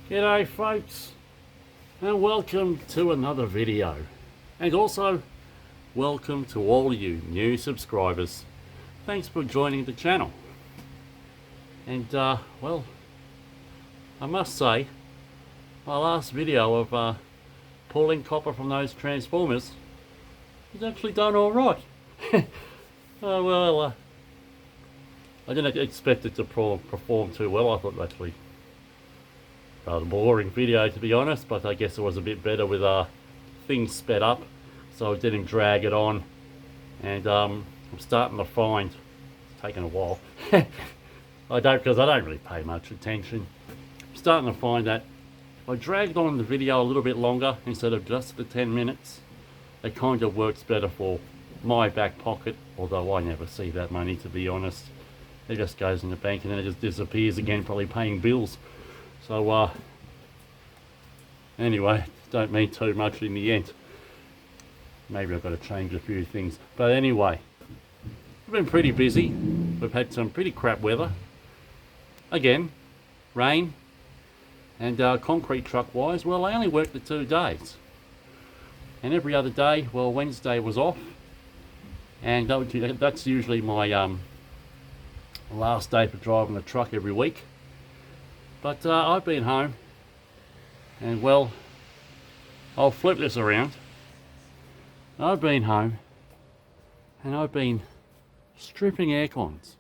G'day folks, and welcome to another video, and also welcome to all you new subscribers. Thanks for joining the channel. And well, I must say my last video of pulling copper from those transformers has actually done alright. I didn't expect it to perform too well. I thought actually rather boring video, to be honest, but I guess it was a bit better with things sped up, so it didn't drag it on. And I'm starting to find it's taken a while. because I don't really pay much attention. I'm starting to find that if I dragged on the video a little bit longer instead of just the 10 minutes, it kind of works better for my back pocket, although I never see that money, to be honest. It just goes in the bank and then it just disappears again, probably paying bills. So anyway, don't mean too much in the end. Maybe I've got to change a few things. But anyway, we've been pretty busy. We've had some pretty crap weather. Again, rain. And concrete truck wise, well, I only worked the 2 days. And every other day, well, Wednesday was off. And that's usually my last day for driving the truck every week. But I've been home, and well, I'll flip this around. I've been home, and I've been stripping aircons.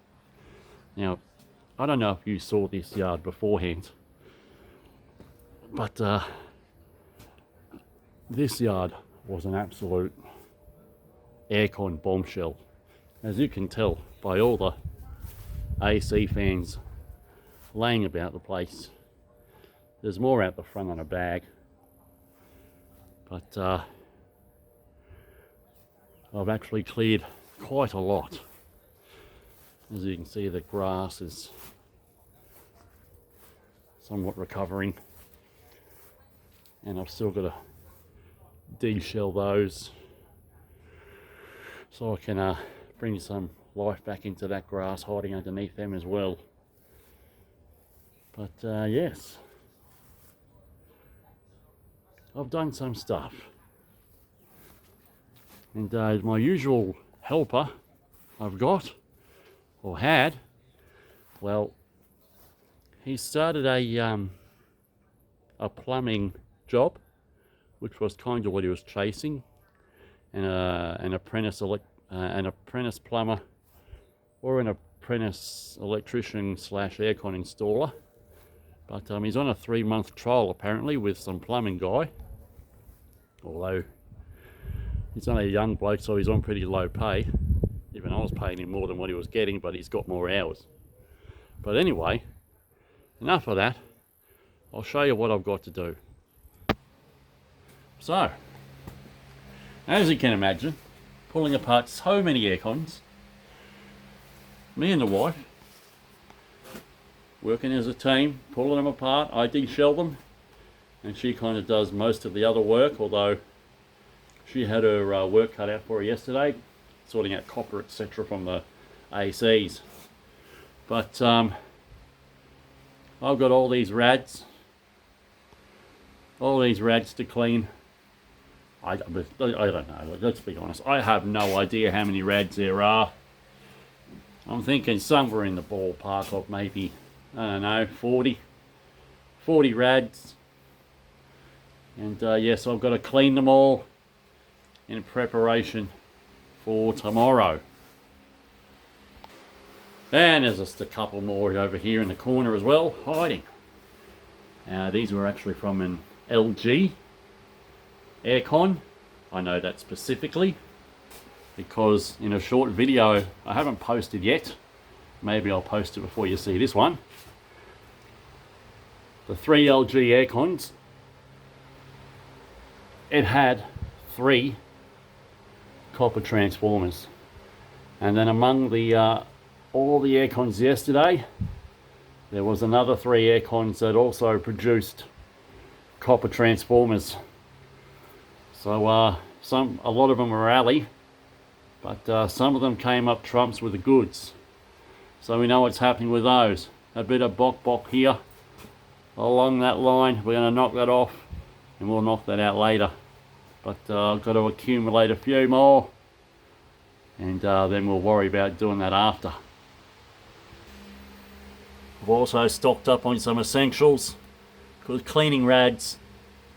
Now, I don't know if you saw this yard beforehand, but this yard was an absolute aircon bombshell. As you can tell by all the AC fans laying about the place. There's more out the front on a bag, but I've actually cleared quite a lot. As you can see, the grass is somewhat recovering, and I've still got to de-shell those so I can bring some life back into that grass hiding underneath them as well. But yes, I've done some stuff. And my usual helper I've got, or had, well, he started a plumbing job, which was kind of what he was chasing, and an apprentice plumber, or an apprentice electrician / aircon installer. But he's on a 3-month trial apparently with some plumbing guy. Although he's only a young bloke, so he's on pretty low pay. Even I was paying him more than what he was getting, but he's got more hours. But anyway, enough of that. I'll show you what I've got to do. So, as you can imagine, pulling apart so many aircons, me and the wife, working as a team, pulling them apart. I de-shell them, and she kind of does most of the other work, although she had her work cut out for her yesterday, sorting out copper, etc. from the ACs. But I've got all these rads to clean. I don't know, let's be honest, I have no idea how many rads there are. I'm thinking somewhere in the ballpark of maybe, I don't know, 40 rads. And yes, I've got to clean them all in preparation for tomorrow. And there's just a couple more over here in the corner as well, hiding. These were actually from an LG aircon. I know that specifically because in a short video I haven't posted yet, maybe I'll post it before you see this one, the 3 LG aircons, it had 3 copper transformers, and then among the all the aircons yesterday, there was another 3 aircons that also produced copper transformers. So a lot of them were alley, but some of them came up trumps with the goods. So we know what's happening with those. A bit of bok bok here, along that line. We're going to knock that off and we'll knock that out later. But I've got to accumulate a few more, and then we'll worry about doing that after. I've also stocked up on some essentials because cleaning rads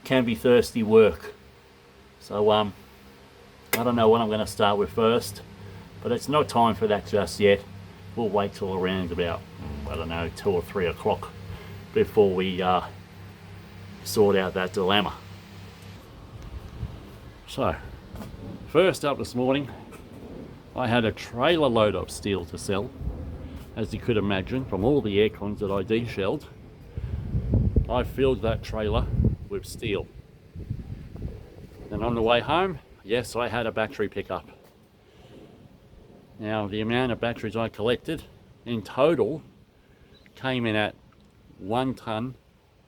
can be thirsty work. So I don't know what I'm going to start with first, but it's not time for that just yet. We'll wait till around about, I don't know, 2 or 3 o'clock before we sort out that dilemma. So, first up this morning, I had a trailer load of steel to sell. As you could imagine, from all the aircons that I de-shelled, I filled that trailer with steel. Then on the way home, yes, I had a battery pickup. Now, the amount of batteries I collected in total came in at 1 ton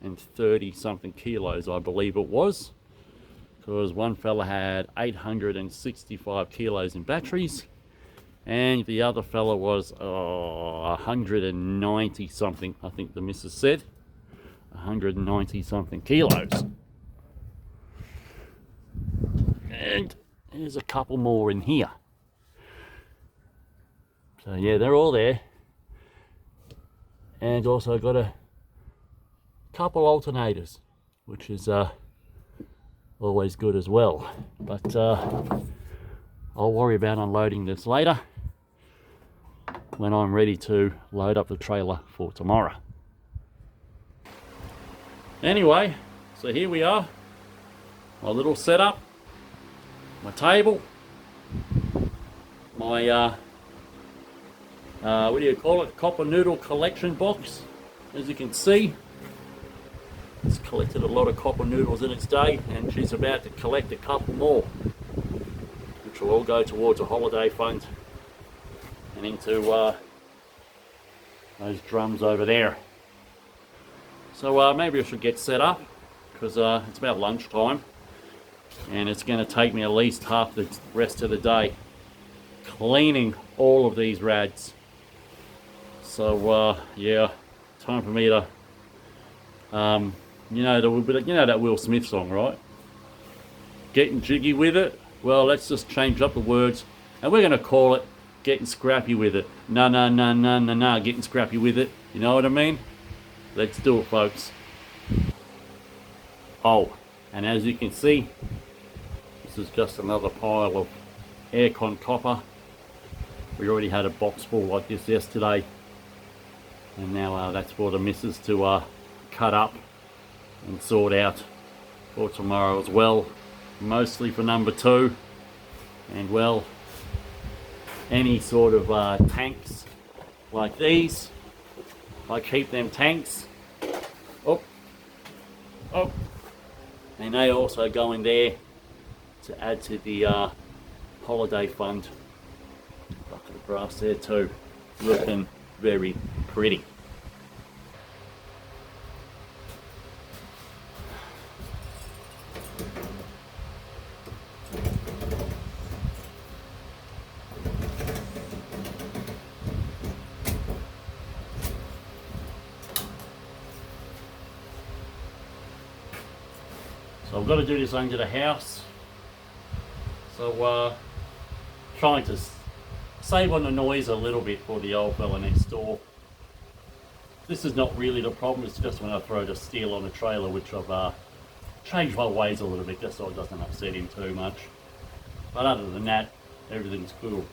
and 30 something kilos, I believe it was, because one fella had 865 kilos in batteries and the other fella was 190 something, I think the missus said, 190 something kilos. And there's a couple more in here. So yeah, they're all there. And also got a couple alternators, which is always good as well. But I'll worry about unloading this later when I'm ready to load up the trailer for tomorrow. Anyway, so here we are, my little setup, my table, my what do you call it, copper noodle collection box. As you can see, it's collected a lot of copper noodles in its day, and she's about to collect a couple more, which will all go towards a holiday fund and into those drums over there. So maybe I should get set up, because it's about lunchtime and it's going to take me at least half the rest of the day cleaning all of these rads. So yeah, time for me to you know that Will Smith song, right? Getting jiggy with it. Well, let's just change up the words and we're going to call it getting scrappy with it. No, getting scrappy with it. You know what I mean? Let's do it, folks. Oh, and as you can see, this is just another pile of aircon copper. We already had a box full like this yesterday, and now that's for the missus to cut up and sort out for tomorrow as well, mostly for number 2. And well, any sort of tanks like these, I keep them tanks up, and they also go in there to add to the holiday fund. Bucket of grass there too, looking very pretty. So I've got to do this under the house, so trying to save on the noise a little bit for the old fella next door. This is not really the problem, it's just when I throw the steel on the trailer, which I've changed my ways a little bit just so it doesn't upset him too much. But other than that, everything's cool.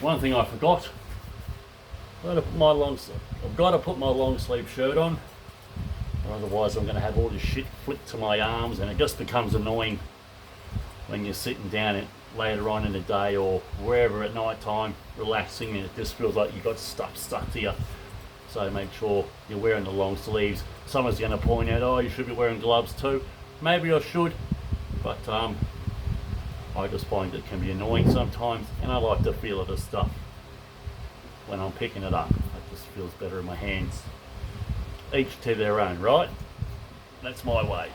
One thing I forgot, I've got to put my long sleeve shirt on, or otherwise I'm going to have all this shit flicked to my arms and it just becomes annoying when you're sitting down later on in the day or wherever at night time, relaxing, and it just feels like you've got stuff stuck to you. So make sure you're wearing the long sleeves. Someone's going to point out, oh, you should be wearing gloves too. Maybe I should, but I just find it can be annoying sometimes, and I like the feel of the stuff when I'm picking it up. It just feels better in my hands. Each to their own, right? That's my way.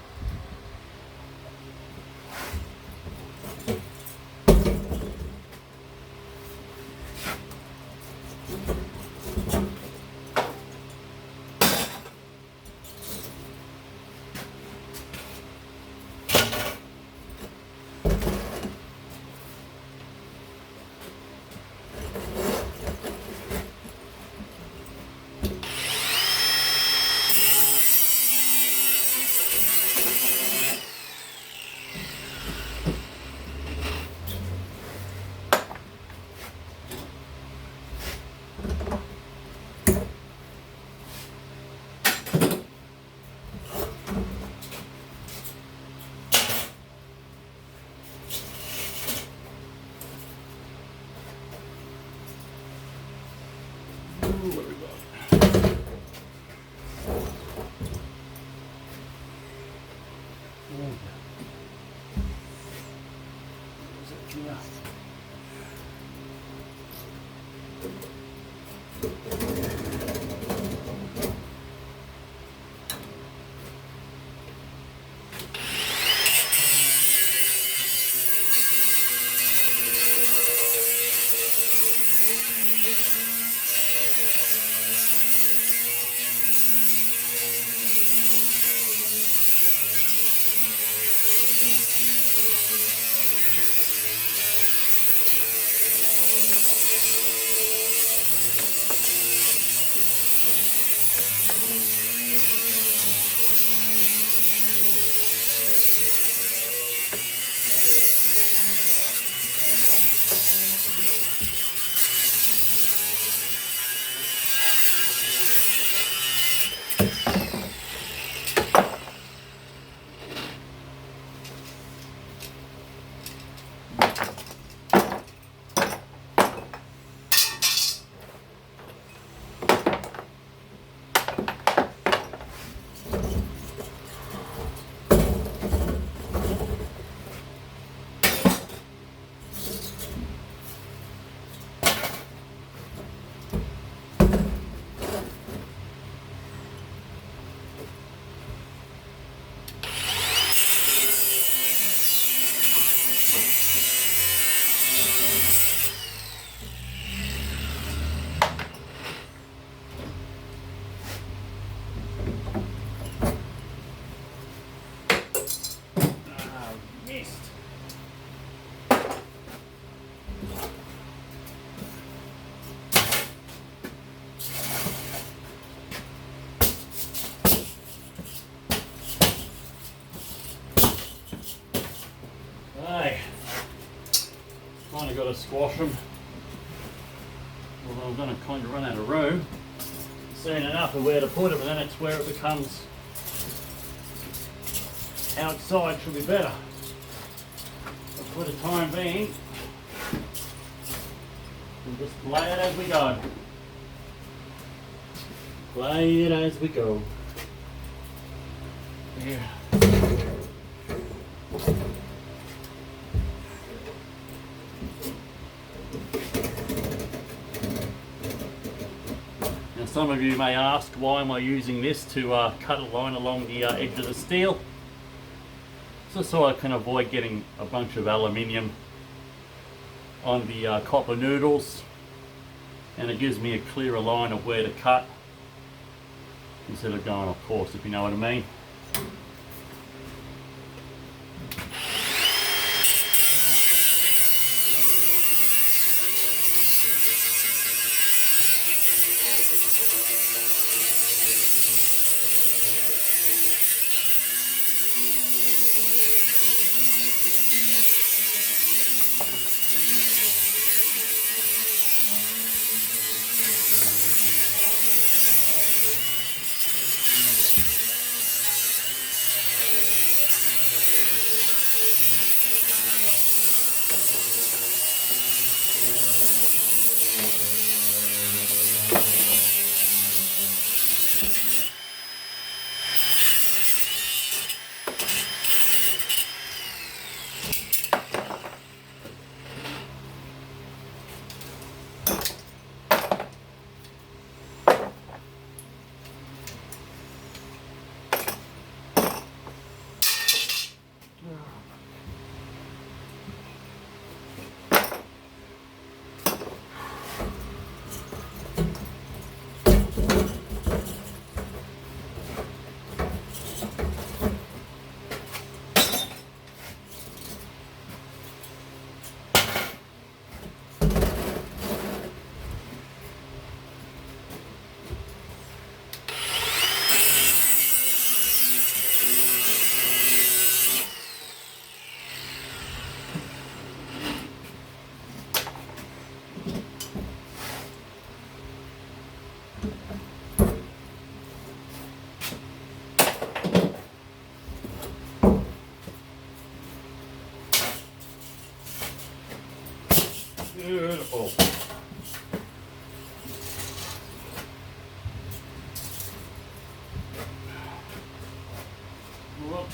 Got to squash them, although I'm going to kind of run out of room soon enough of where to put it, but then it's where it becomes outside should be better. But for the time being, we'll just play it as we go. Play it as we go. Yeah. Some of you may ask, why am I using this to cut a line along the edge of the steel? Just so I can avoid getting a bunch of aluminium on the copper noodles, and it gives me a clearer line of where to cut instead of going off course, if you know what I mean. Oh. Look.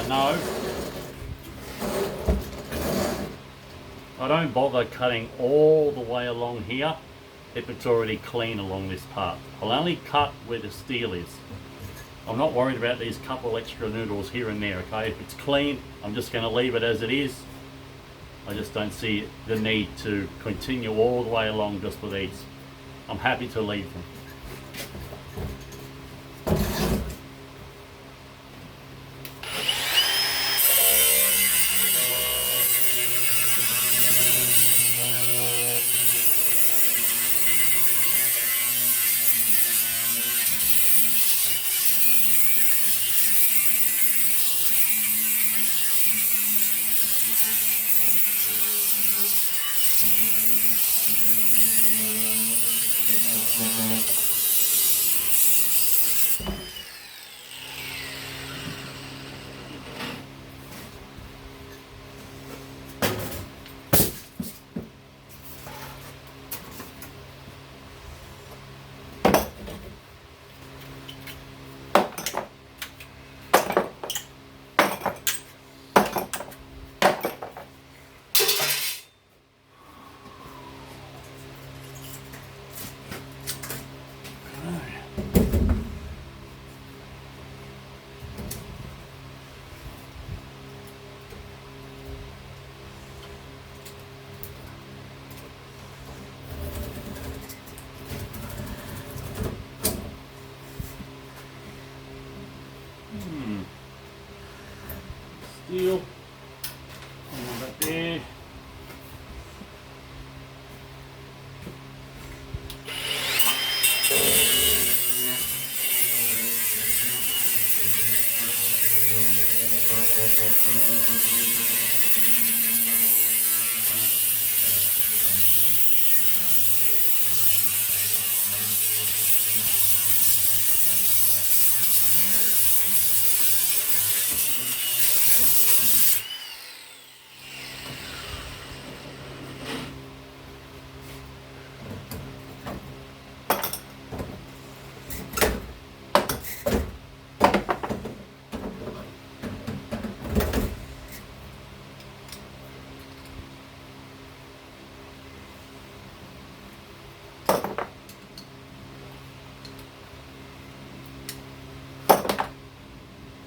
No, I don't bother cutting all the way along here if it's already clean along this part. I'll only cut where the steel is. I'm not worried about these couple extra noodles here and there, okay? If it's clean, I'm just going to leave it as it is. I just don't see the need to continue all the way along just for these. I'm happy to leave them. Steel. Come on back there.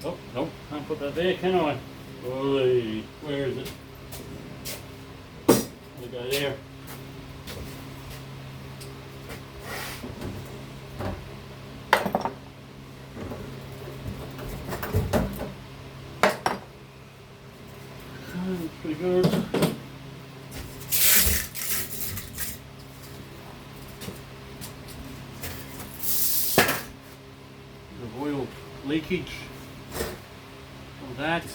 Oh, no, can't put that there, can I? Oy, where is it? I'll go there. That's pretty good. The oil leakage. That.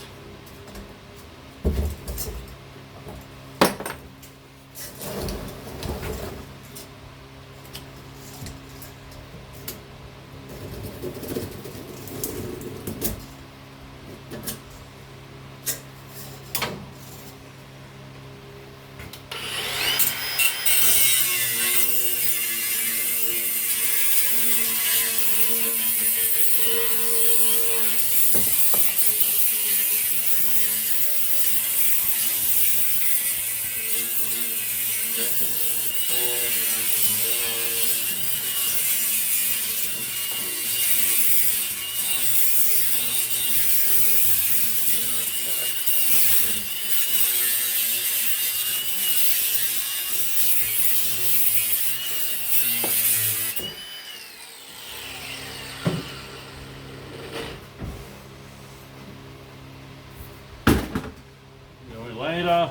radiator.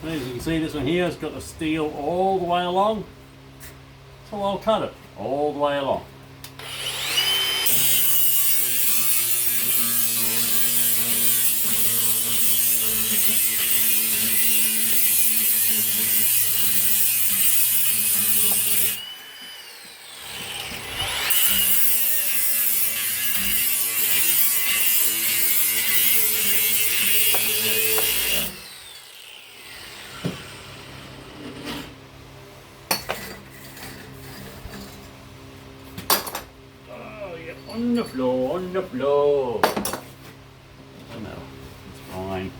As you can see, this one here has got the steel all the way along, so I'll cut it all the way along. On the floor, on the floor. Oh no, it's fine.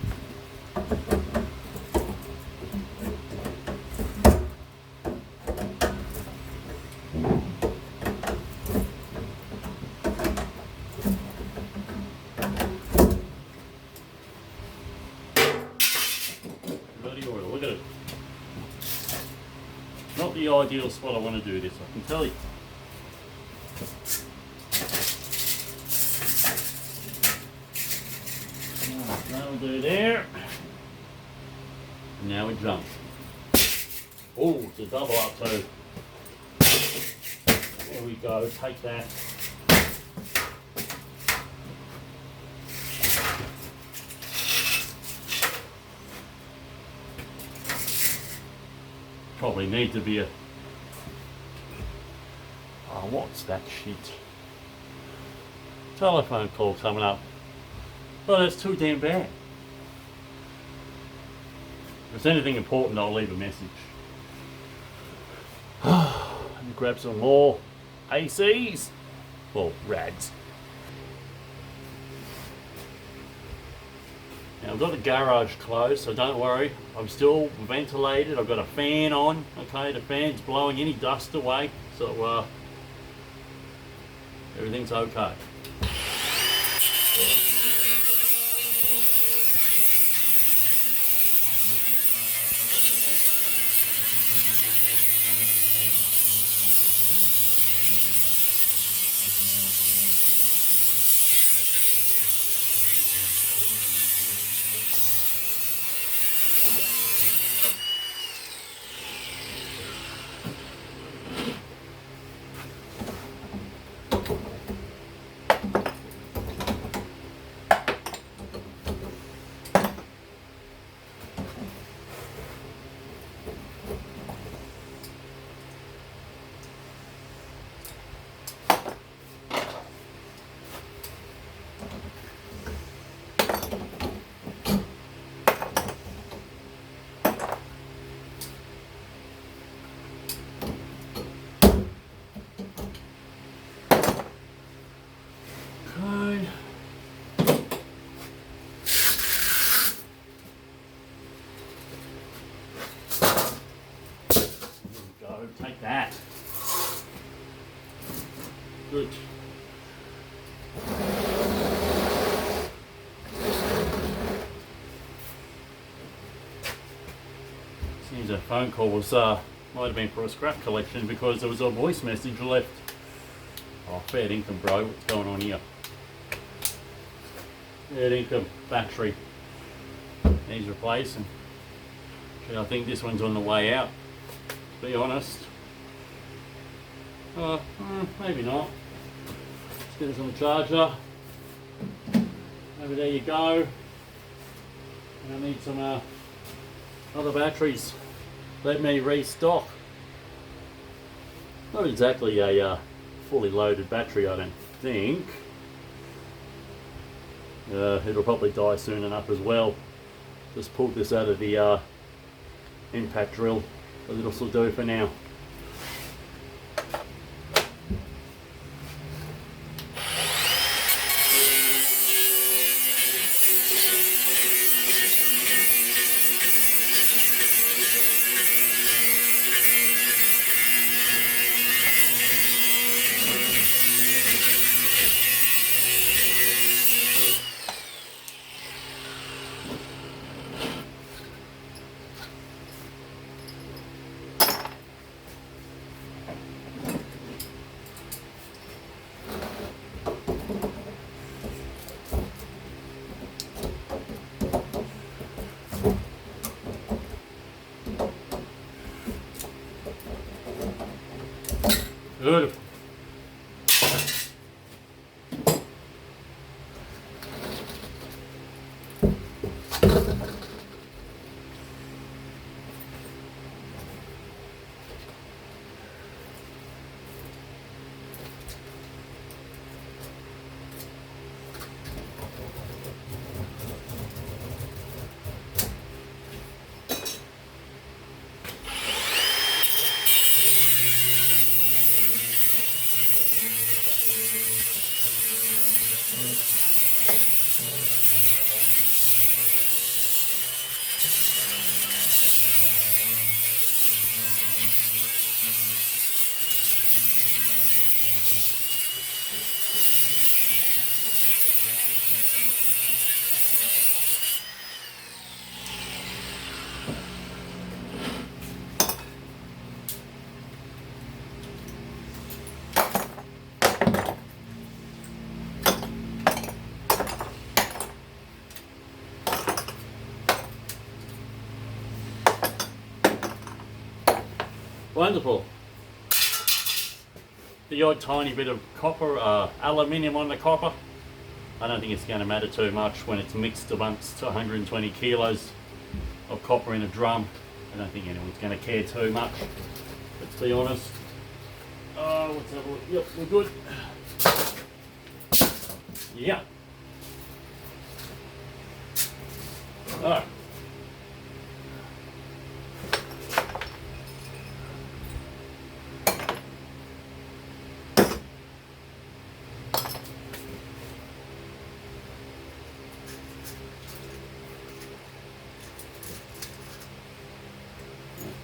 Bloody oil, look at it. Not the ideal spot I want to do this, I can tell you. That'll do there. Now we jump. Oh, it's a double up too. There we go, take that. Probably need to be a... Oh, what's that shit? Telephone call coming up. Well, that's too damn bad. If there's anything important, I'll leave a message. And grab some more ACs. Well, Rads. Now, I've got the garage closed, so don't worry. I'm still ventilated. I've got a fan on. Okay, the fan's blowing any dust away, so everything's okay. Take that. Good. Seems a phone call was might have been for a scrap collection because there was a voice message left. Oh, fair income, bro. What's going on here? Fair income battery needs replacing. I think this one's on the way out. To be honest. Maybe not. Let's get this on the charger. Maybe there you go. And I need some other batteries. Let me restock. Not exactly a fully loaded battery, I don't think. It'll probably die soon enough as well. Just pulled this out of the impact drill, but it'll still do for now. Beautiful. Wonderful. The odd tiny bit of copper, aluminium on the copper. I don't think it's going to matter too much when it's mixed amongst 120 kilos of copper in a drum. I don't think anyone's going to care too much, let's be honest. Let's have a look. Yep, we're good. Yeah. Alright.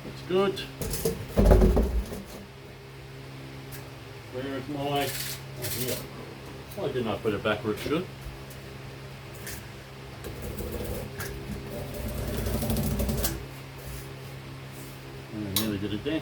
That's good. Where is my... Oh, here. Why didn't I put it back where it should? I nearly did it there.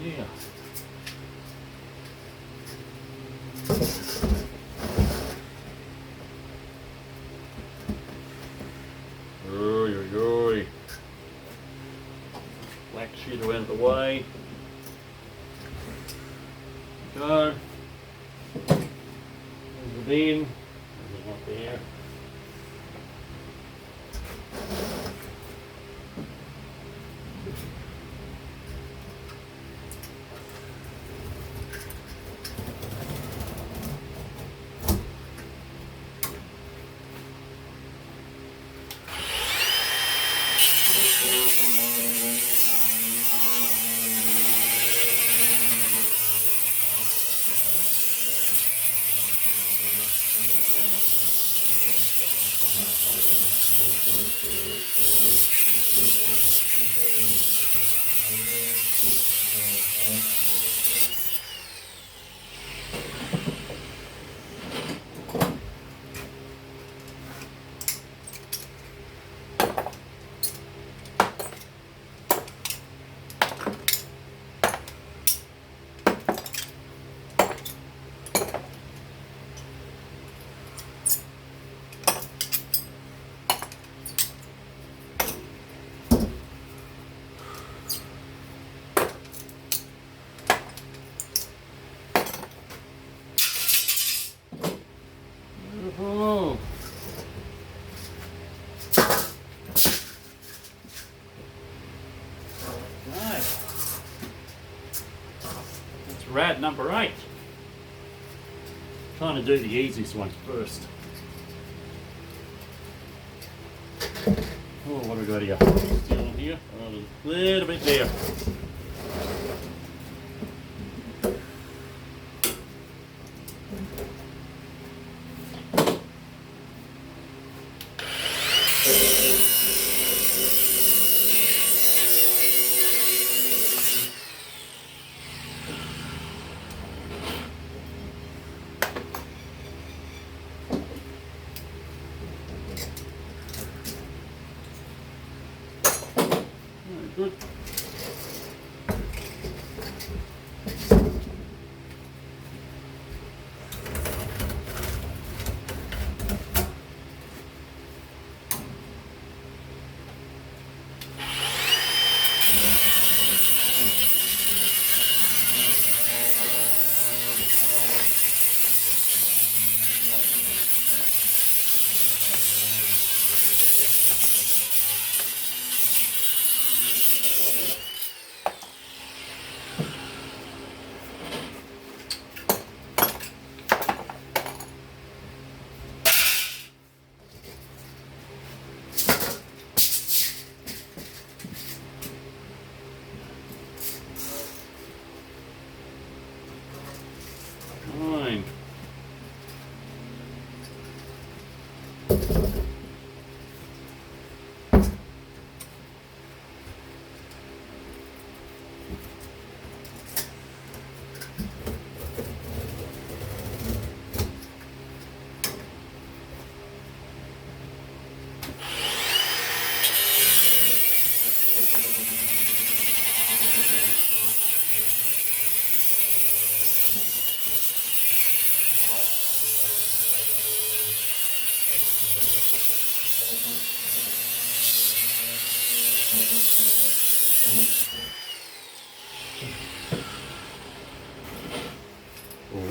Yeah. Oy, oy, oy. Black sheet out of the way. Go. There's the bin. There's one there. number 8. Trying to do the easiest one first. Oh, what have we got here? Still in here? Oh, a little bit there. Good. Fine.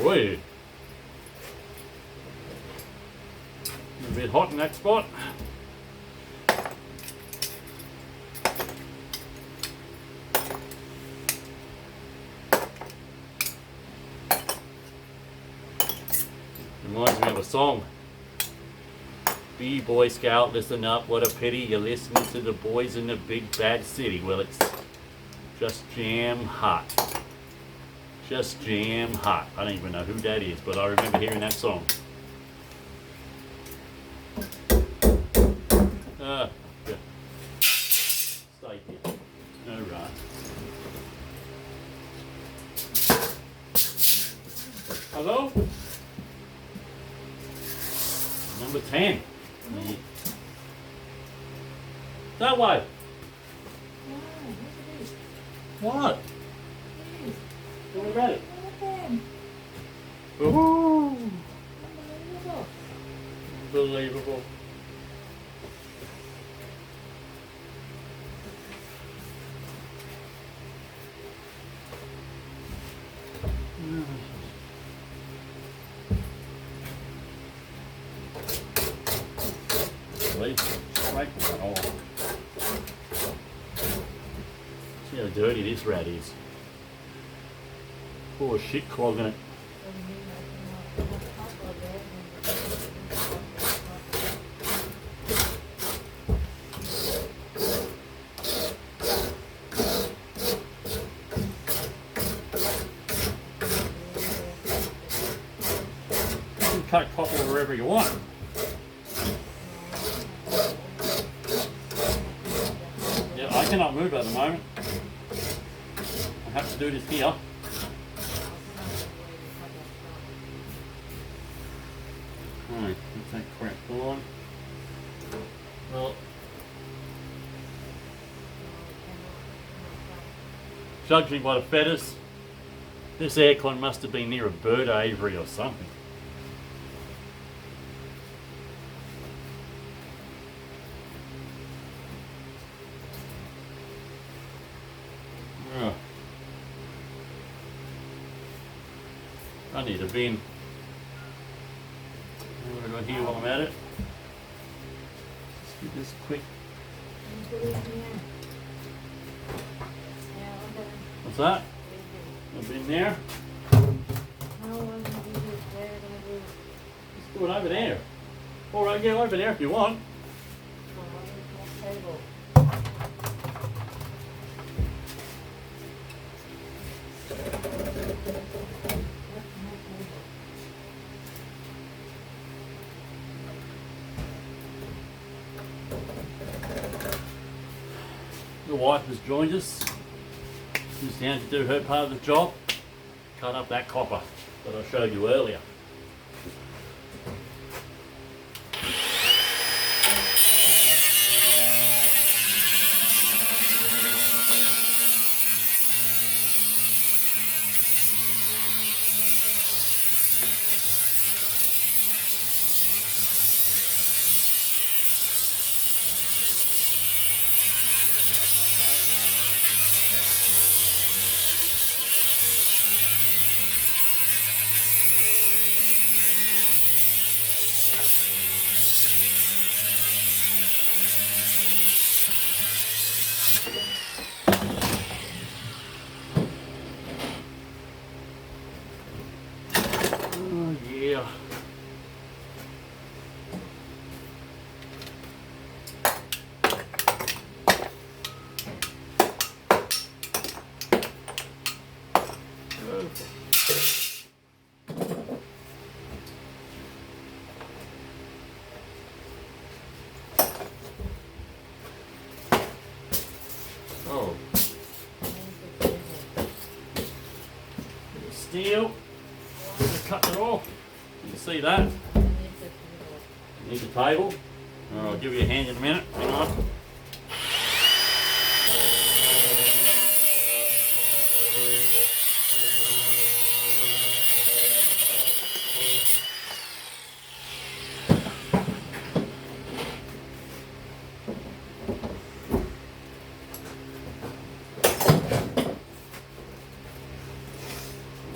Oi. A bit hot in that spot. Reminds me of a song. Be Boy Scout, listen up, what a pity you're listening to the boys in the big bad city. Well, it's just jam hot. Just jam hot. I don't even know who that is, but I remember hearing that song. Yeah. Stay here. No right. Hello? Number 10. That way. What? What about it? Ooh. Unbelievable. See how dirty this rat is. Poor shit clogging it. You can cut copper wherever you want. Yeah, I cannot move at the moment. I have to do this here. Alright, let's that crap go on. Well, judging by the feathers, this aircon must have been near a bird aviary or something. Oh. I need a bin. What do I got here while I'm at it? Let's do this quick. What's that? A bin there. want to do this. Where am I doing? Let's do it over there. Alright, yeah, over there if you want. Oh, there's no table. The wife has joined us. She's down to do her part of the job. Cut up that copper that I showed you earlier. Oh yeah. Oh, steel. Cut it off. You can see that. Need the table. I'll give you a hand in a minute. Hang on.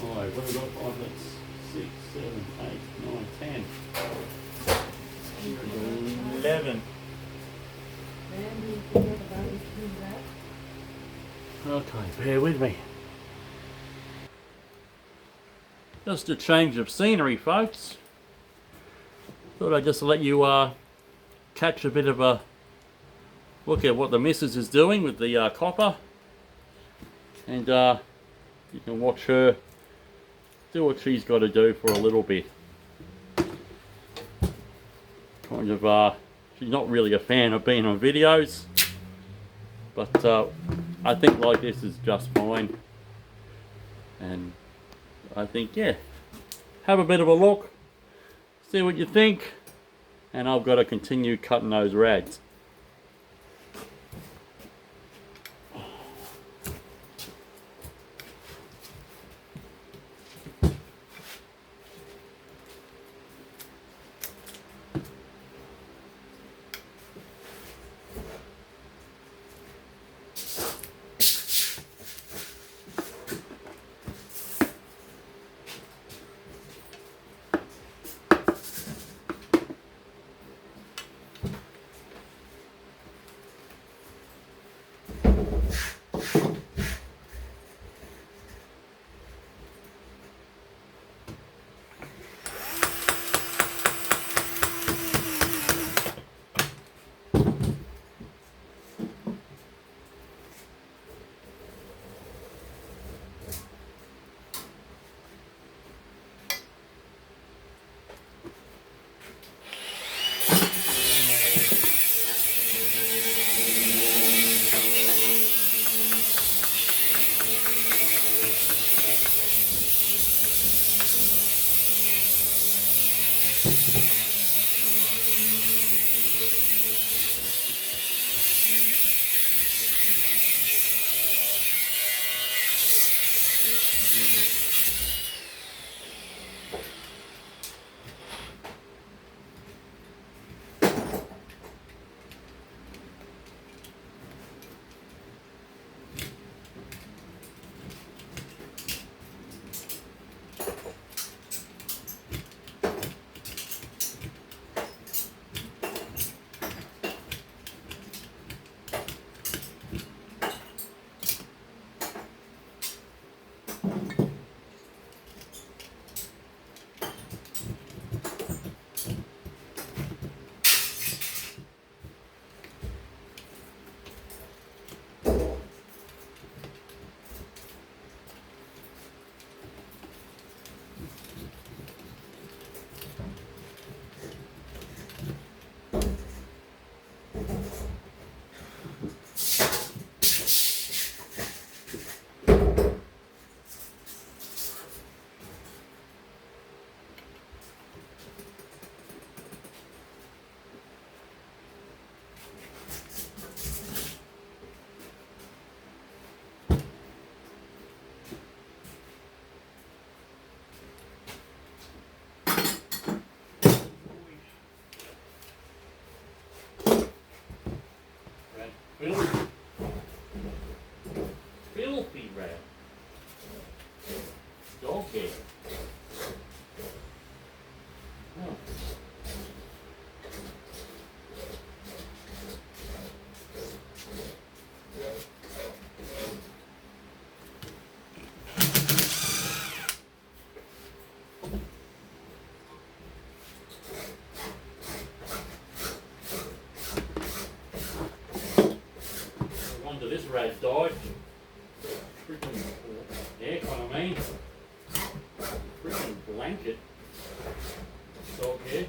Alright, what have we got? 5, 6, 7, 8, 9, 10. 11. Okay, bear with me. Just a change of scenery, folks. Thought I'd just let you catch a bit of a look at what the missus is doing with the copper. And you can watch her do what she's got to do for a little bit. Kind of, she's not really a fan of being on videos, but I think like this is just fine. And I think, yeah, have a bit of a look, see what you think, and I've got to continue cutting those rads. Salt here.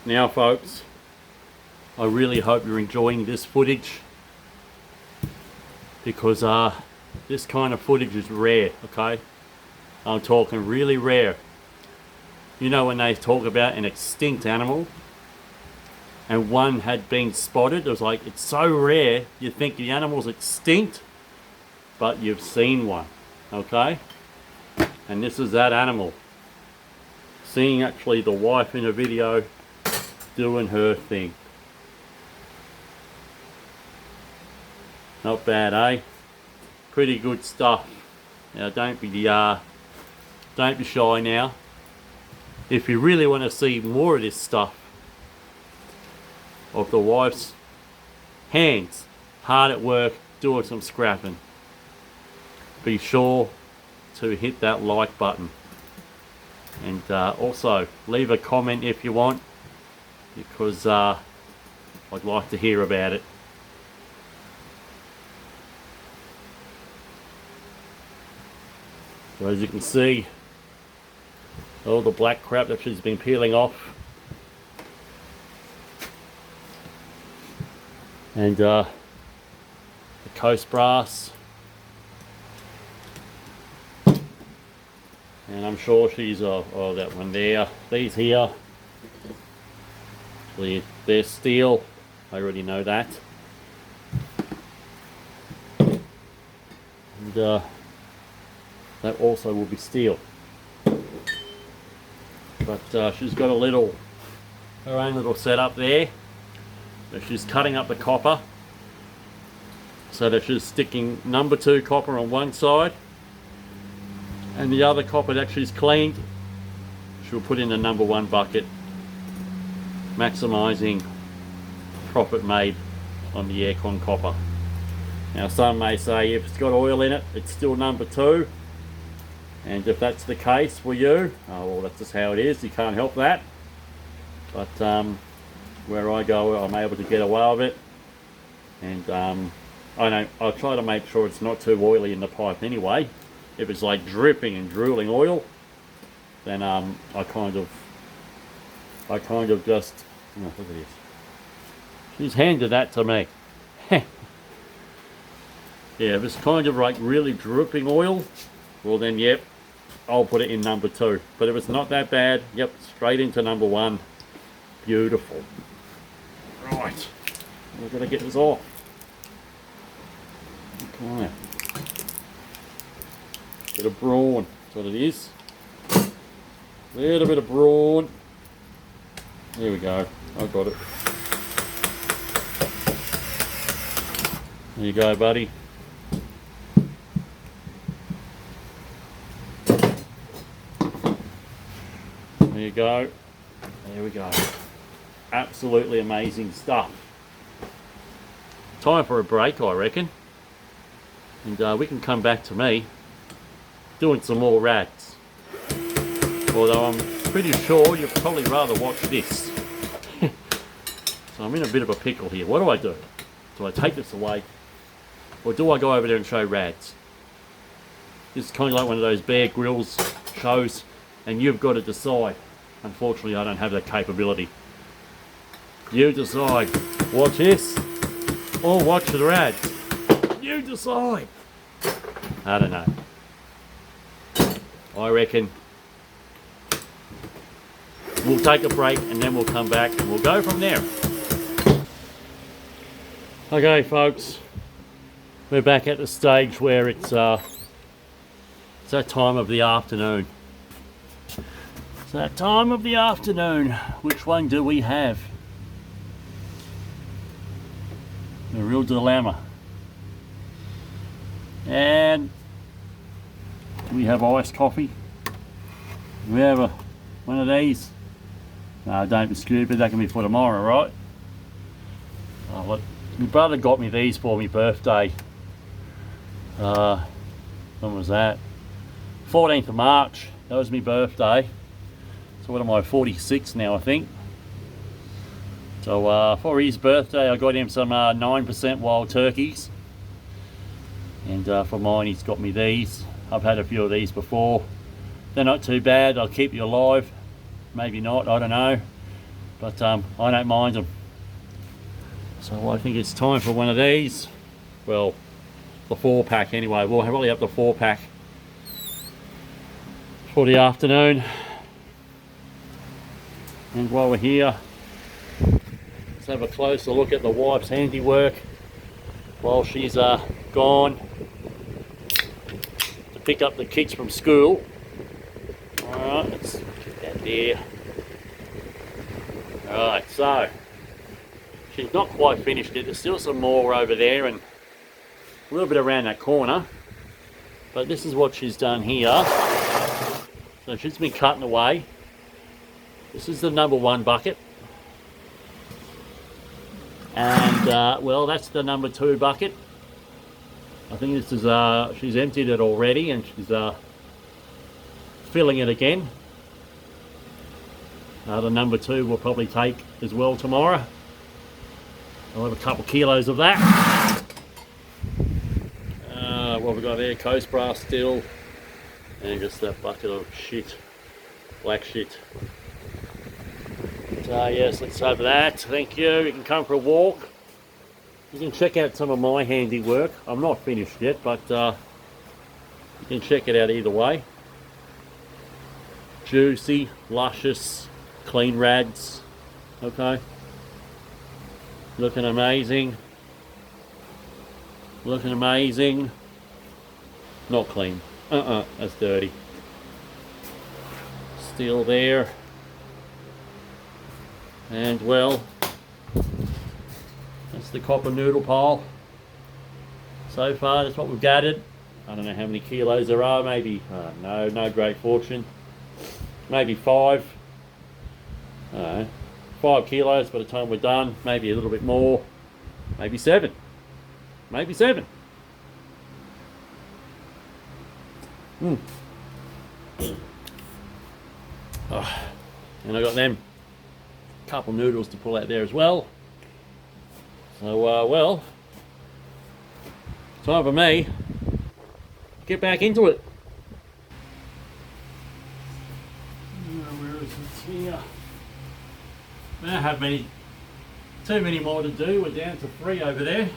Now folks, I really hope you're enjoying this footage, because this kind of footage is rare, okay? I'm talking really rare. You know when they talk about an extinct animal and one had been spotted, it was like, it's so rare you think the animal's extinct, but you've seen one, okay? And this is that animal. Seeing actually the wife in a video doing her thing. Not bad, eh? Pretty good stuff. Now don't be shy now. If you really want to see more of this stuff, of the wife's hands hard at work doing some scrapping, be sure to hit that like button, and also leave a comment if you want, because I'd like to hear about it. So as you can see, all the black crap that she's been peeling off, and the coast brass, and I'm sure she's oh, that one there, these here, they're steel, I already know that, and that also will be steel. But she's got her own little setup there. So she's cutting up the copper so that she's sticking number 2 copper on one side, and the other copper that she's cleaned she'll put in the number 1 bucket, maximising profit made on the aircon copper. Now some may say if it's got oil in it, it's still number 2. And if that's the case for you, oh well, that's just how it is, you can't help that. But where I go, I'm able to get away with it. And I try to make sure it's not too oily in the pipe anyway. If it's like dripping and drooling oil, then I kind of just, oh, look at this. She's handed that to me. Yeah, if it's kind of like really dripping oil, well then yep, I'll put it in number 2. But if it's not that bad, yep, straight into number 1. Beautiful. Right, we're gonna get this off. Okay. Bit of brawn, that's what it is. Little bit of brawn. There we go, I got it. There you go, buddy. There you go. There we go. Absolutely amazing stuff. Time for a break, I reckon. And we can come back to me doing some more rads. Although I'm pretty sure you'd probably rather watch this. So I'm in a bit of a pickle here. What do? Do I take this away? Or do I go over there and show rads? This is kind of like one of those Bear Grylls shows, and you've got to decide. Unfortunately, I don't have that capability. You decide. Watch this, or watch the rads. You decide. I don't know. I reckon we'll take a break and then we'll come back and we'll go from there. Okay, folks. We're back at the stage where it's that time of the afternoon. It's that time of the afternoon. Which one do we have? A real dilemma. And we have iced coffee. We have one of these. No, don't be stupid. That can be for tomorrow, right? Oh, what? My brother got me these for my birthday. When was that? 14th of March. That was my birthday. So what am I, 46 now, I think. So for his birthday, I got him some 9% wild turkeys. And for mine, he's got me these. I've had a few of these before. They're not too bad. They'll keep you alive. Maybe not, I don't know. but I don't mind them. So I think it's time for one of these. Well, the 4-pack anyway. We'll probably have the 4-pack for the afternoon. And while we're here, let's have a closer look at the wife's handiwork while she's gone to pick up the kids from school. Alright, let's get that there. Alright, so she's not quite finished it. There's still some more over there and a little bit around that corner. But this is what she's done here. So she's been cutting away. This is the number 1 bucket. And well, that's the number 2 bucket. I think this is she's emptied it already and she's filling it again. The number 2 will probably take as well tomorrow. I'll have a couple kilos of that. What we've got there, coast brass still, and just that bucket of shit, black shit. So yes, let's have that. Thank you. You can come for a walk. You can check out some of my handiwork. I'm not finished yet, but you can check it out either way. Juicy, luscious, clean rads. Okay. Looking amazing. Looking amazing. Not clean. That's dirty. Still there. And well, that's the copper noodle pile. So far, that's what we've gathered. I don't know how many kilos there are. Maybe, no great fortune. Maybe 5. I don't know, 5 kilos by the time we're done. Maybe a little bit more. Maybe 7. Maybe 7. Oh, and I got them couple noodles to pull out there as well. So well, time for me to get back into it. Where is it here? I don't have too many more to do. We're down to 3 over there.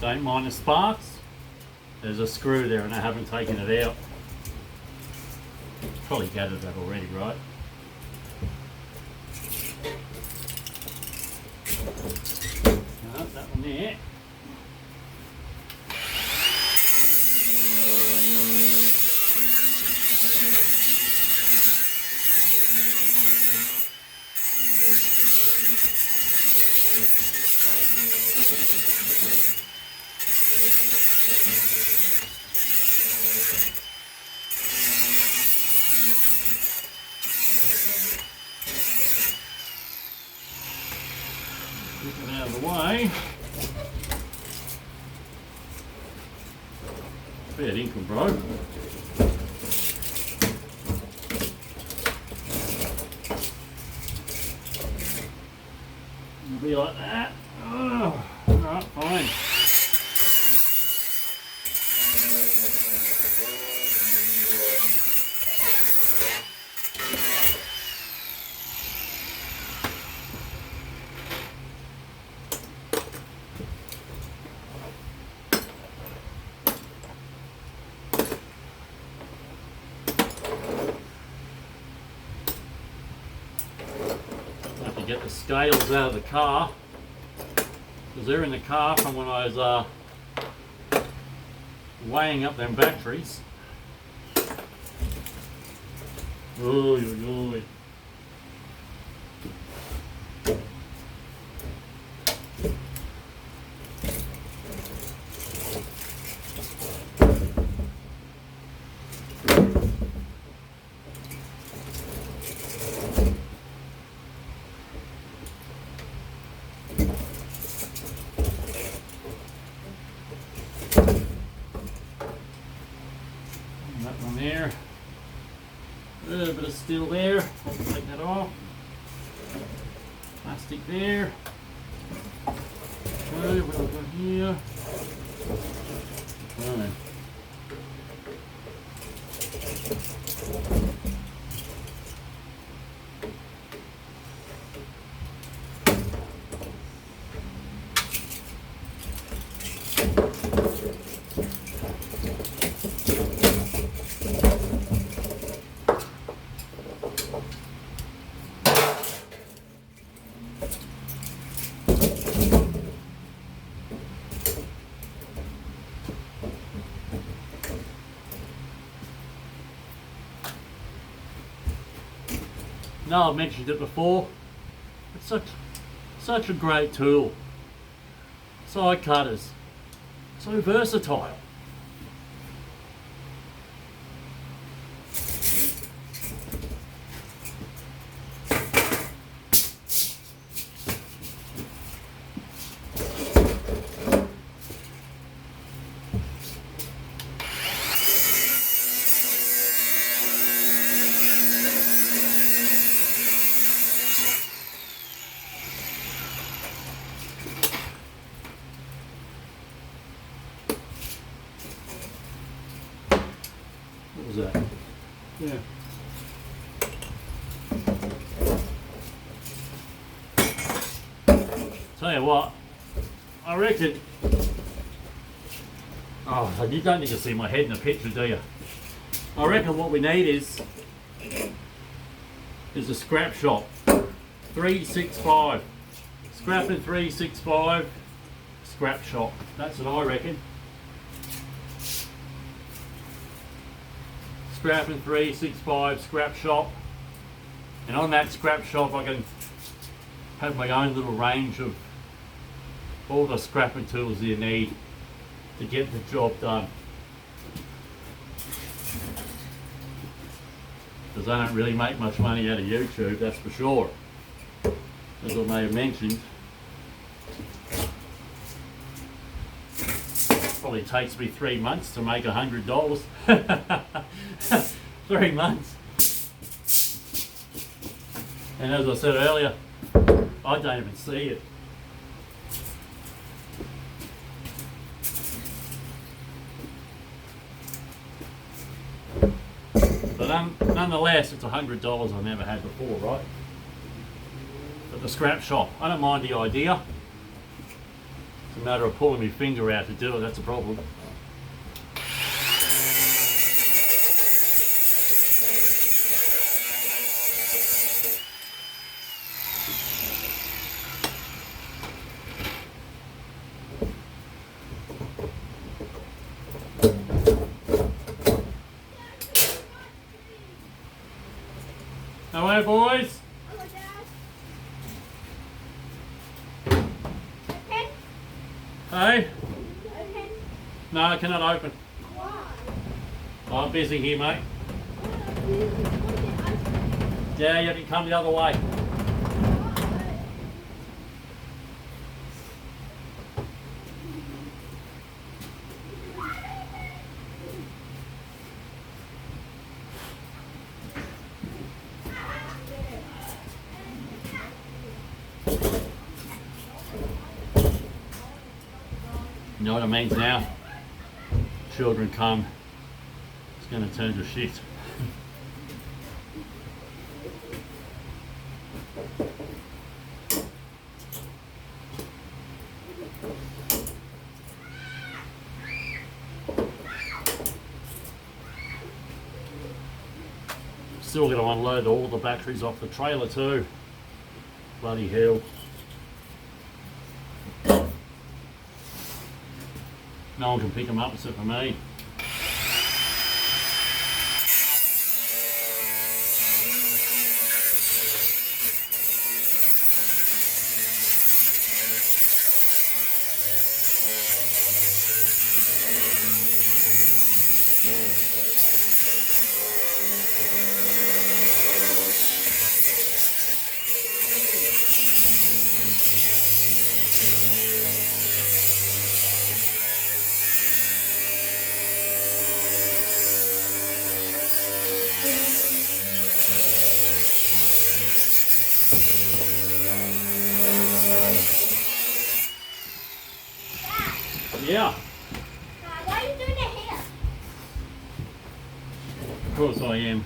Don't mind the sparks. There's a screw there and I haven't taken it out. Probably gathered that already, right? No, that one there. Get it out of the way. Fair income, bro. It'll be like that. Oh, alright, fine. Get the scales out of the car because they're in the car from when I was weighing up them batteries. Oy, oy, oy. That one there. A little bit of steel there. I'll take that off. Plastic there. Okay, what have we got here? Right. No, I've mentioned it before. It's such a great tool. Side cutters, so versatile. What was that? Yeah. Tell you what, I reckon. Oh, you don't need to see my head in the picture, do you? I reckon what we need is a scrap shop. 365. Scrapping 365. Scrap shop. That's what I reckon. Scrapping 365 scrap shop, and on that scrap shop I can have my own little range of all the scrapping tools you need to get the job done. Because I don't really make much money out of YouTube, that's for sure, as I may have mentioned. Probably takes me 3 months to make $100. 3 months. And as I said earlier, I don't even see it. But nonetheless, it's $100 I've never had before, right? At the scrap shop. I don't mind the idea. It's a matter of pulling my finger out to do it, that's a problem. Hello, boys. Hello, Dad. Okay. Hey? Okay. No, I cannot open. Why? I'm busy here, mate. Yeah, you have to come the other way. You know what it means now? Children come, it's going to turn to shit. Still going to unload all the batteries off the trailer too. Bloody hell. No one can pick them up except for me. Yeah, Why are you doing it here? of course I am.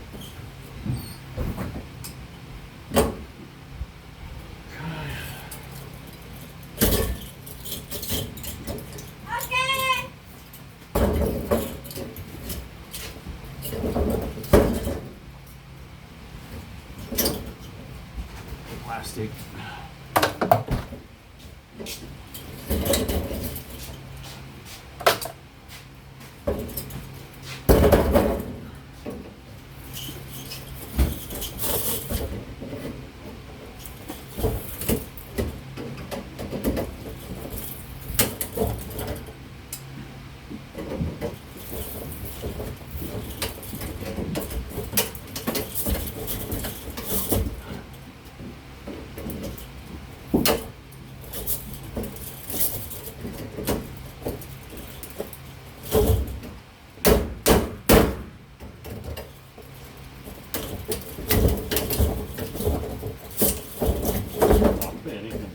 Okay. Plastic.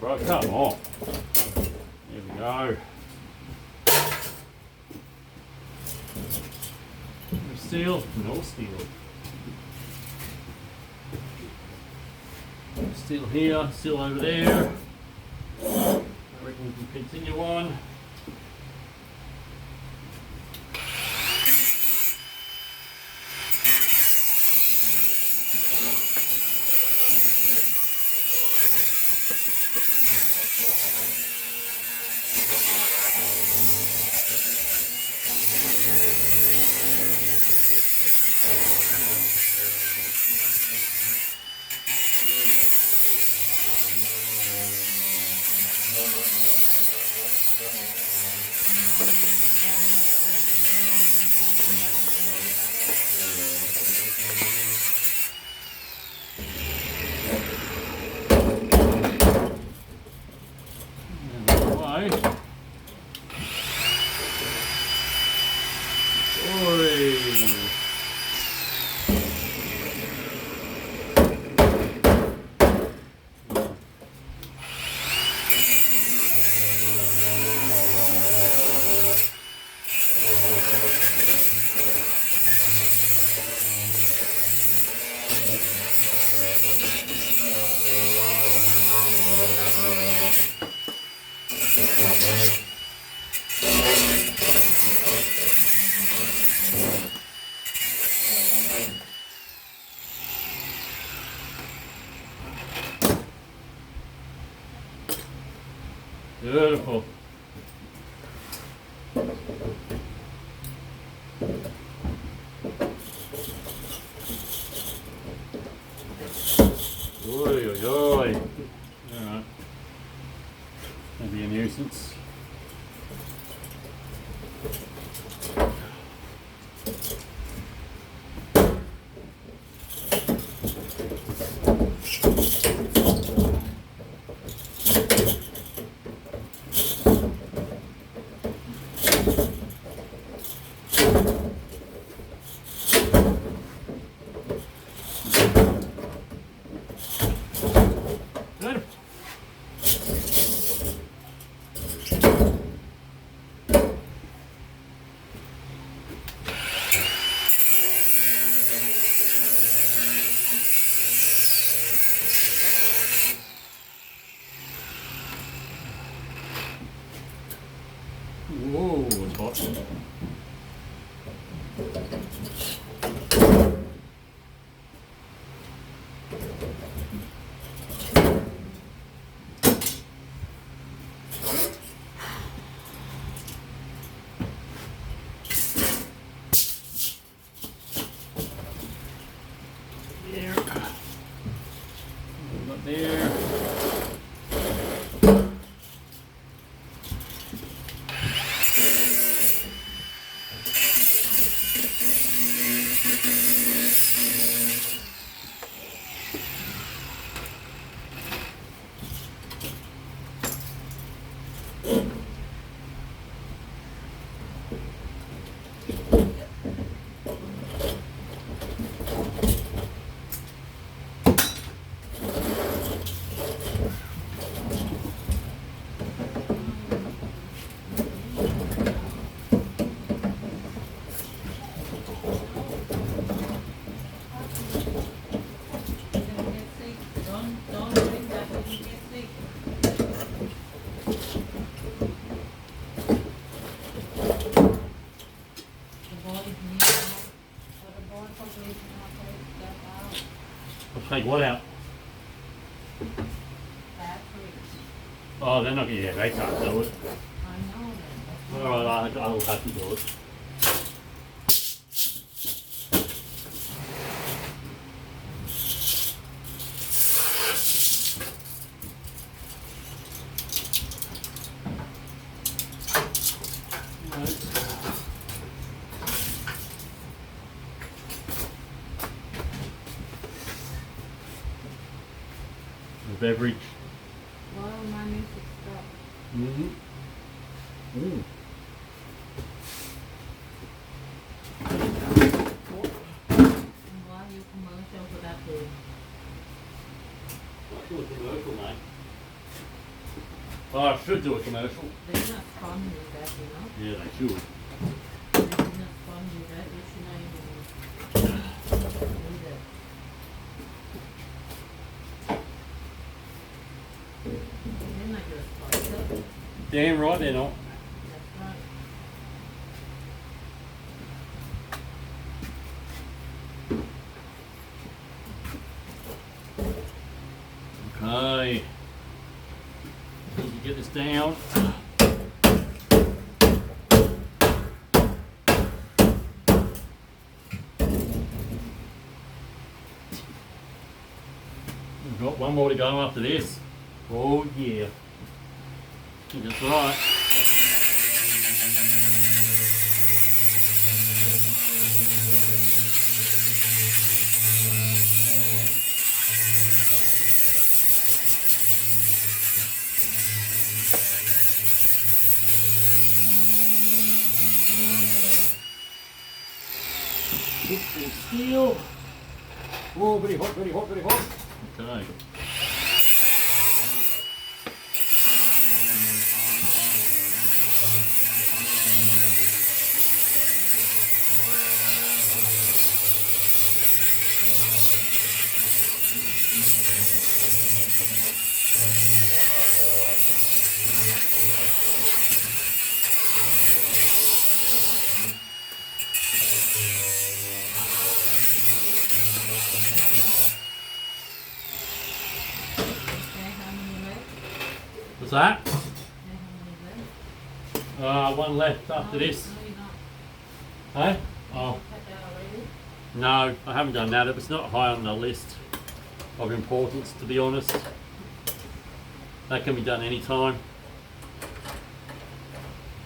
Bro, come on. There we go. Steel, no steel. Steel here, steel over there. I reckon we can continue on. Beautiful. Oi, oi, oi. Alright. That'd be a nuisance. Good. Whoa, it's hot. There. Got there. Take what out? Batteries. Oh, they're not going to get. They can't do it. I know that. All right, I'll have to do it. The beverage. Well, my music stopped. Mm-hmm. Mm. And why you commercial for that food? I'll do a commercial, mate. Oh, I should do a commercial. They're not funding that, you know? Yeah, they should. They're not funding that. You should not even do that. They're not your sponsor. Damn right they're not. That's right. Okay. Need to get this down. We've got one more to go after this. Oh yeah. I think that's right. Good steel. Oh, very hot, very hot, very hot. Okay. Okay, how many left? What's that? Okay, how many left? One left after this. No, you're not. Hey? Oh, Cut that already? no, I haven't done that. It was not high on the list of importance, to be honest. That can be done anytime.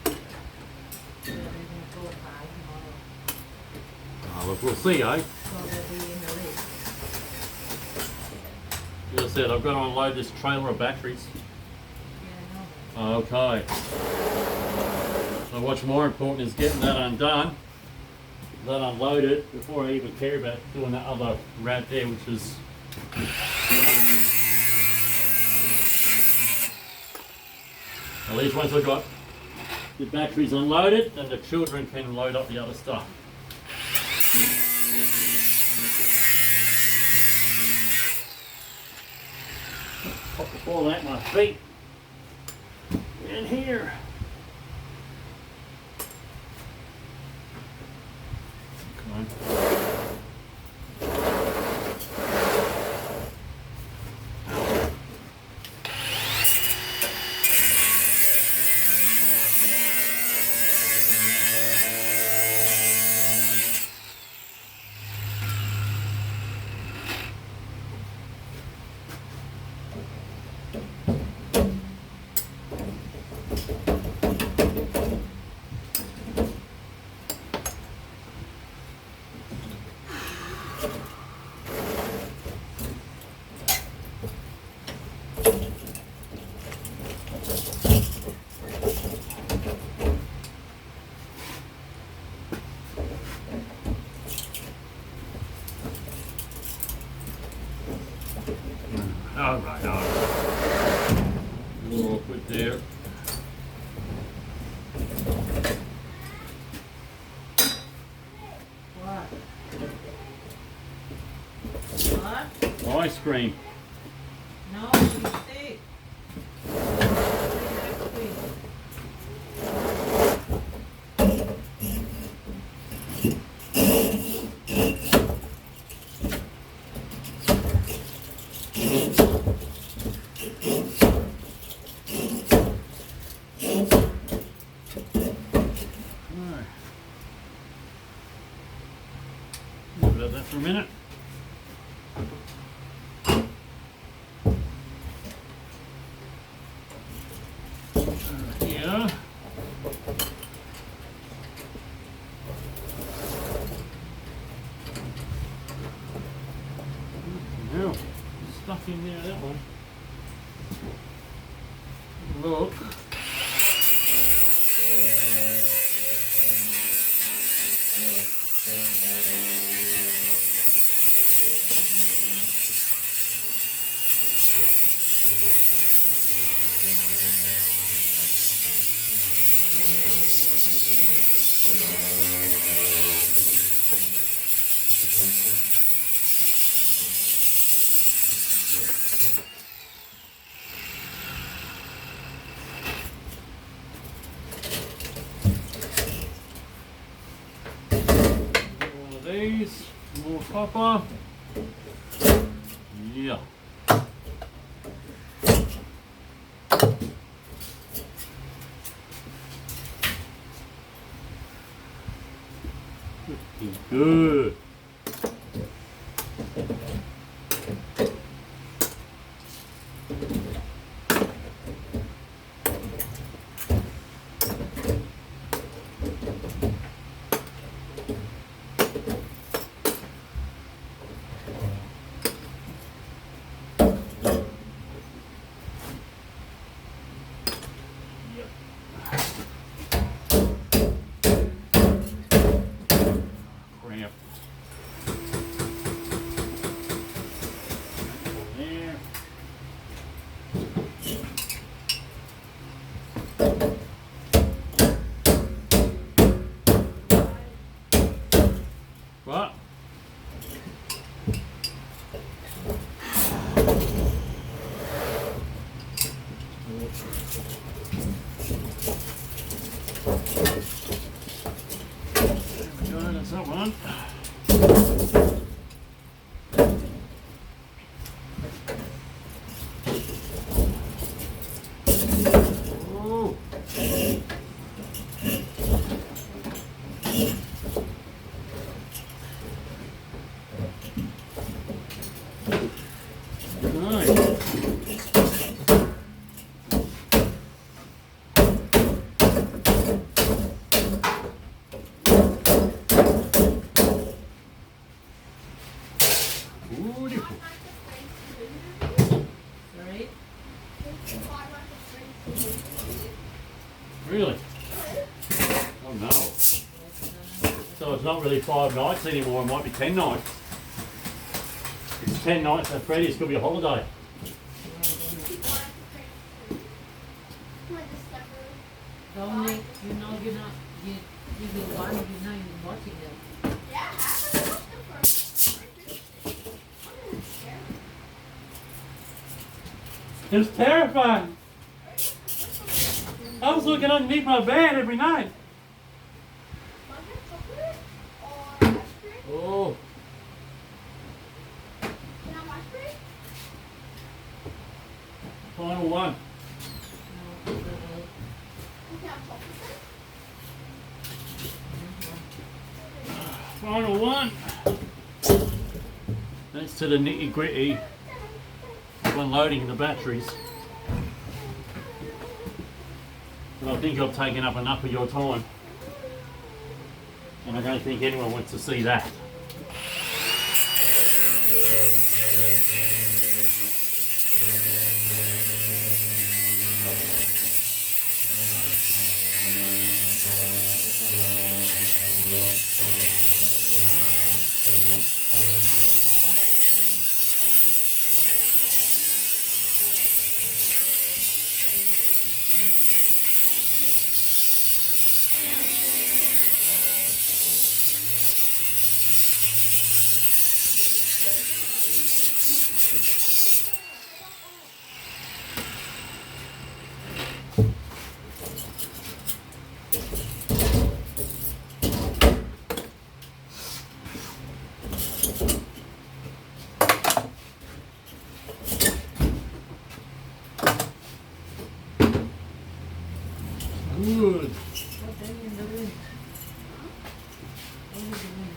Yeah, they're gonna go by tomorrow. Oh, look, we'll see, eh? So they'll be in the list. As I said, I've got to unload this trailer of batteries. Yeah, I know that. Okay. So what's more important is getting that undone, that unloaded, before I even care about doing that other rat there, which is... At least once I've got the batteries unloaded, then the children can load up the other stuff. Pop all that my feet in here. Okay. All right, all right. A little awkward there. What? What? Ice cream. No, you stay. Next week. Alright. Leave it at that for a minute. Here. Now, stuff in there, that one. Look. One of these, more copper. Yeah. Looking good. Cramp. There. What? There we go, that's that one. Oh. Nice. Beautiful. Sorry? Really? Oh no. So it's not really 5 nights anymore, it might be 10 nights. It's 10 nights at Freddy's could be a holiday. Dominic, you know you're not, you've been watching, you know you've been watching them. It was terrifying. I was looking underneath my bed every night. Oh. Final one. Final one. That's to the nitty gritty of unloading the batteries. But I think I've taken up enough of your time. And I don't think anyone wants to see that. Good. What Damien doing? What are you doing?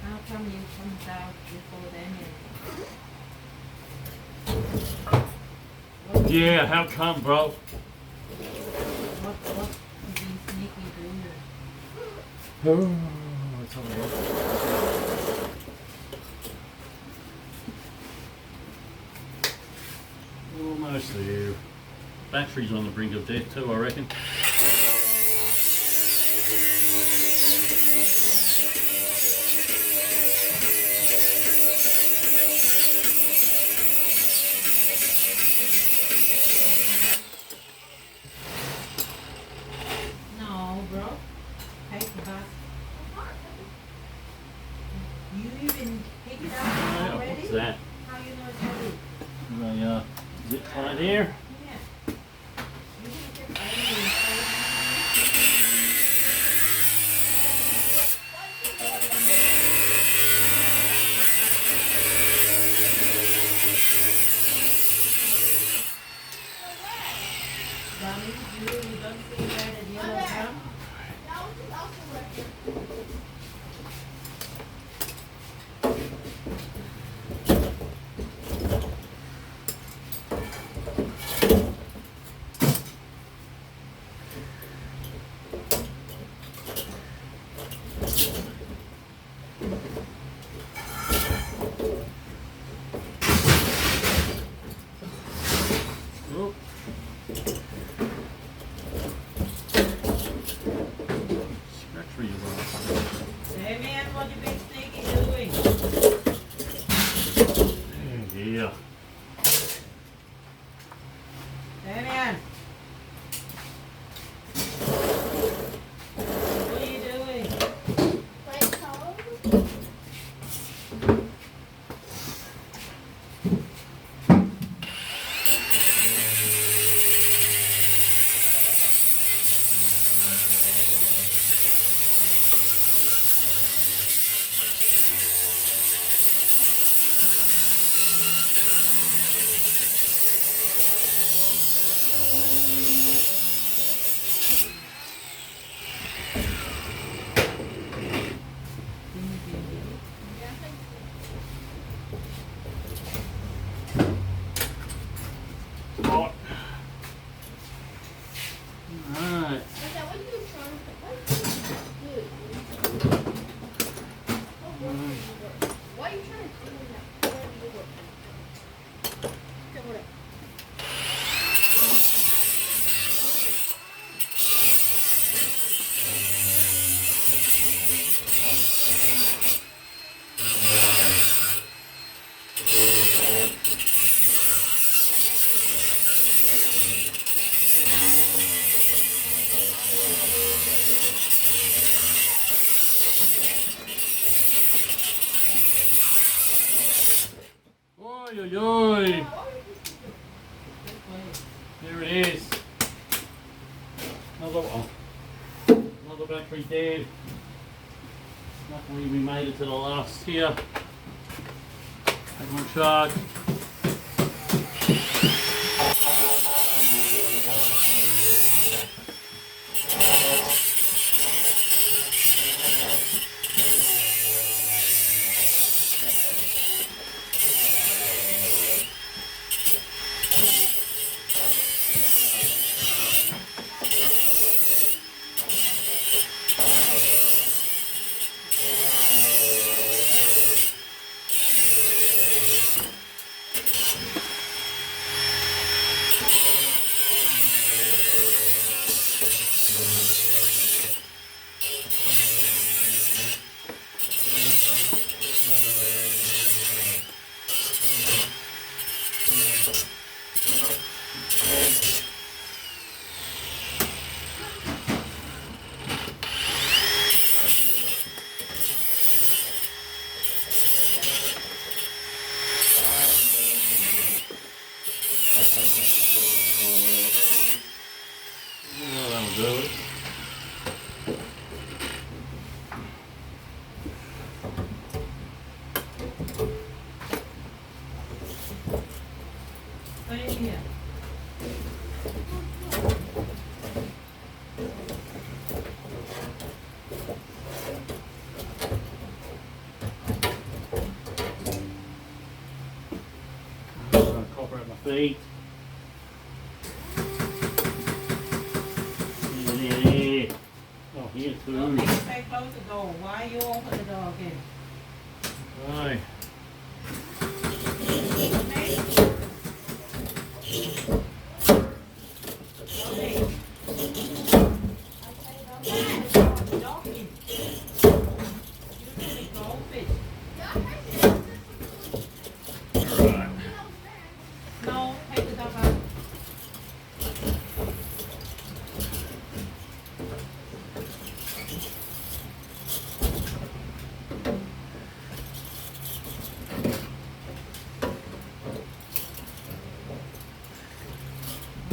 How come you come out before Damien? Yeah, how come, bro? What is he sneaky doing? Oh, let's have a look. Almost there. Battery's on the brink of death too, I reckon. No, bro. Take the bus. You even pick it up already? What's that? How you know it's ready? The zip tie there. Yeah. You didn't get Damien. Mommy, you don't see red and yellow drum? That was also working. Oh. Battery is on. Damien, what you been sneaky doing? Yeah. Damien! What are you doing? Playing cards. Yeah, I think Hot. Alright. so. What are you trying to do? Why are you trying to do that? Where do you work? Okay, whatever. Oi, oi, oi. There it is. Another battery dead. Luckily we made it to the last here. Take one charge. That'll do it. Stay here. feet. There. Oh, here too. Okay, stay close the door. Why you open the door again? Right. Alright. No, take the dog out.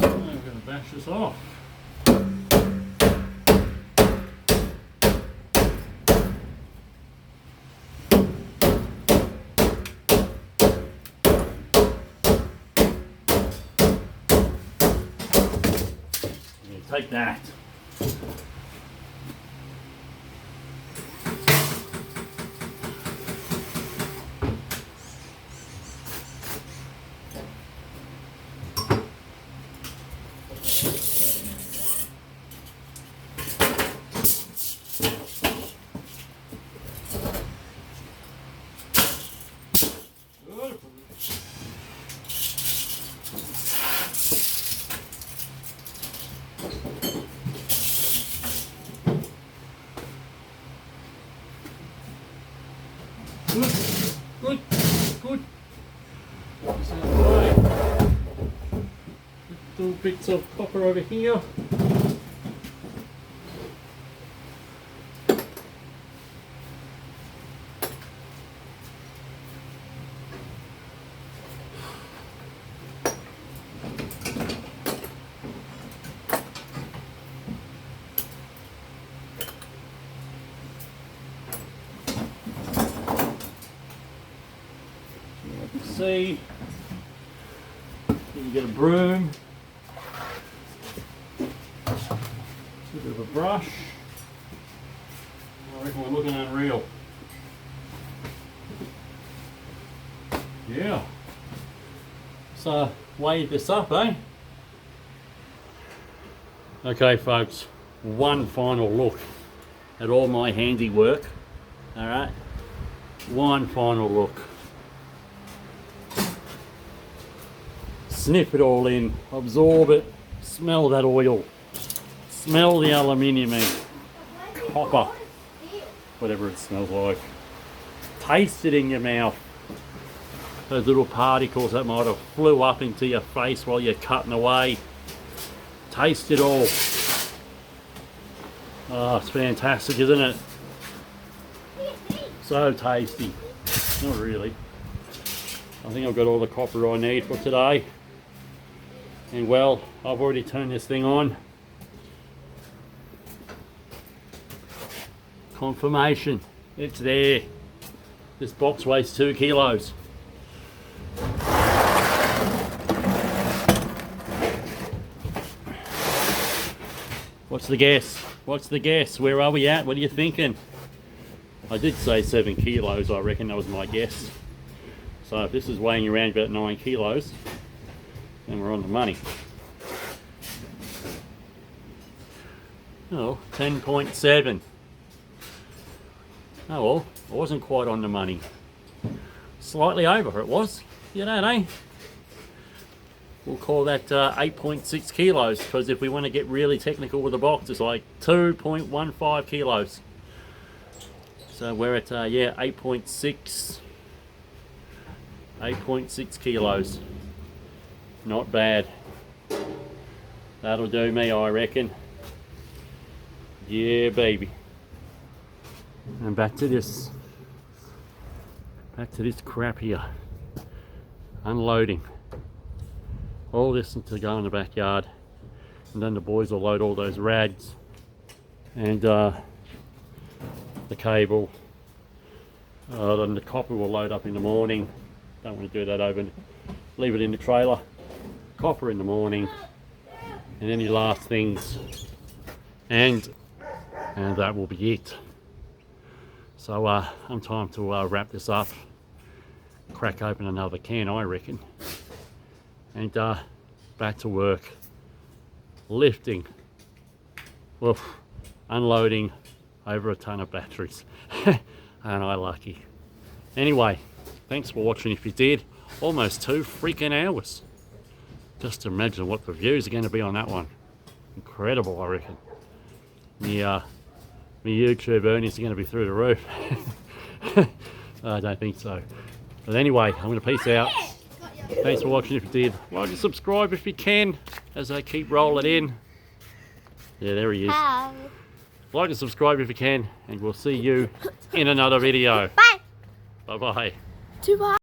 I'm going to bash this off. Take that. Good, good. So, right. Little bits of copper over here. See, you get a broom, a bit of a brush. I reckon we're looking unreal. Yeah. So wave this up, eh? Okay, folks. One final look at all my handiwork. All right. One final look. Sniff it all in, absorb it, smell that oil, smell the aluminium and copper, whatever it smells like. Taste it in your mouth. Those little particles that might have flew up into your face while you're cutting away. Taste it all. Oh, it's fantastic, isn't it? So tasty. Not really. I think I've got all the copper I need for today. And well, I've already turned this thing on. Confirmation, it's there. This box weighs 2 kilos. What's the guess? What's the guess? Where are we at? What are you thinking? I did say 7 kilos, I reckon that was my guess. So if this is weighing around about 9 kilos, then we're on the money. Oh, 10.7. Oh well, I wasn't quite on the money. Slightly over it was. You know, eh? We'll call that 8.6 kilos, because if we want to get really technical with the box, it's like 2.15 kilos. So we're at, yeah, 8.6 kilos. Not bad. That'll do me, I reckon. Yeah, baby. And back to this crap here. Unloading. All this to go in the backyard. And then the boys will load all those rads. And the cable. Then the copper will load up in the morning. Don't want to do that over. Leave it in the trailer. Copper in the morning. And any last things. And that will be it. So I'm time to wrap this up. Crack open another can, I reckon. and back to work. Lifting. Woof. Unloading over a ton of batteries. And I lucky. Anyway, thanks for watching if you did. Almost 2 freaking hours. Just imagine what the views are going to be on that one. Incredible, I reckon. My YouTube earnings are going to be through the roof. I don't think so. But anyway, I'm going to peace out. Thanks for watching if you did. Like and subscribe if you can, as I keep rolling in. Yeah, there he is. Like and subscribe if you can, and we'll see you in another video. Bye. Bye-bye. Bye.